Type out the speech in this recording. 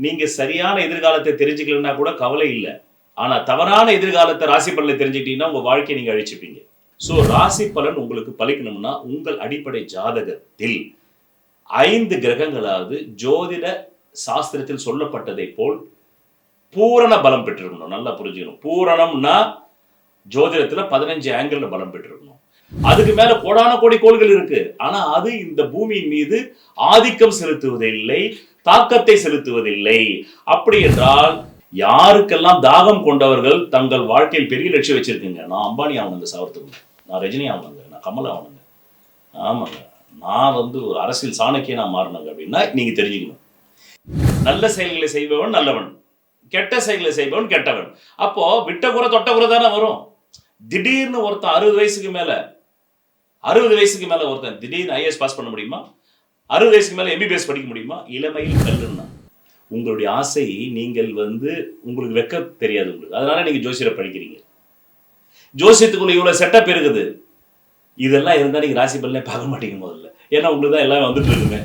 நீங்க சரியான எதிர்காலத்தை தெரிஞ்சுக்கலன்னா கூட கவலை இல்லை. ஆனா தவறான எதிர்காலத்தை ராசி பலனை தெரிஞ்சுக்கிட்டீங்கன்னா உங்க வாழ்க்கையை நீங்க அழிச்சுப்பீங்க. ஸோ ராசி பலன் உங்களுக்கு பலிக்கணும்னா உங்கள் அடிப்படை ஜாதகத்தில் 5 கிரகங்களாவது ஜோதிட சாஸ்திரத்தில் சொல்லப்பட்டதை போல் பூரண பலம் பெற்றிருக்கணும். நல்லா புரிஞ்சுக்கணும். பூரணம்னா ஜோதிடத்துல 15 ஆங்கிள் பலம் பெற்றிருக்கணும். அதுக்கு மேல கோடான கோடி கோள்கள் இருக்கு. ஆனா அது இந்த பூமியின் மீது ஆதிக்கம் செலுத்துவதில்லை, தாக்கத்தை செலுத்துவதில்லை. அப்படி என்றால் யாருக்கெல்லாம் தாகம் கொண்டவர்கள் தங்கள் வாழ்க்கையில் பெரிய லட்சியம் வச்சிருக்கீங்க, நான் அம்பானி ஆகணுங்க, சாவத்துக்கு நான் ரஜினி ஆகணுங்க, நான் கமல் ஆகணுங்க, ஆமாங்க நான் ஒரு அரசியல் சாணக்கியனா மாறணுங்க அப்படின்னா நீங்க தெரிஞ்சுக்கணும். நல்ல செயல்களை செய்பவன் நல்லவன், கெட்ட செயல்களை செய்பவன் கெட்டவன். அப்போ விட்ட குறை தொட்ட குறை தானே வரும். திடீர்னு ஒருத்தன் 60 வயசுக்கு மேல ஒருத்தன் திடீர்னு ஐஏஎஸ் பாஸ் பண்ண முடியுமா? 60 வயசுக்கு மேல எம்பிபிஎஸ் படிக்க முடியுமா? இளமையில் கல்லுன்னா உங்களுடைய ஆசை. நீங்கள் உங்களுக்கு வெக்க தெரியாது உங்களுக்கு, அதனால நீங்க ஜோசியரை படிக்கிறீங்க. ஜோசியத்துக்குள்ள இவ்வளவு செட்டப் இருக்குது. இதெல்லாம் இருந்தா நீங்க ராசி பலனே பார்க்க மாட்டீங்க முதல்ல. ஏன்னா உங்களுக்கு தான் எல்லாம் வந்துட்டு இருக்குமே.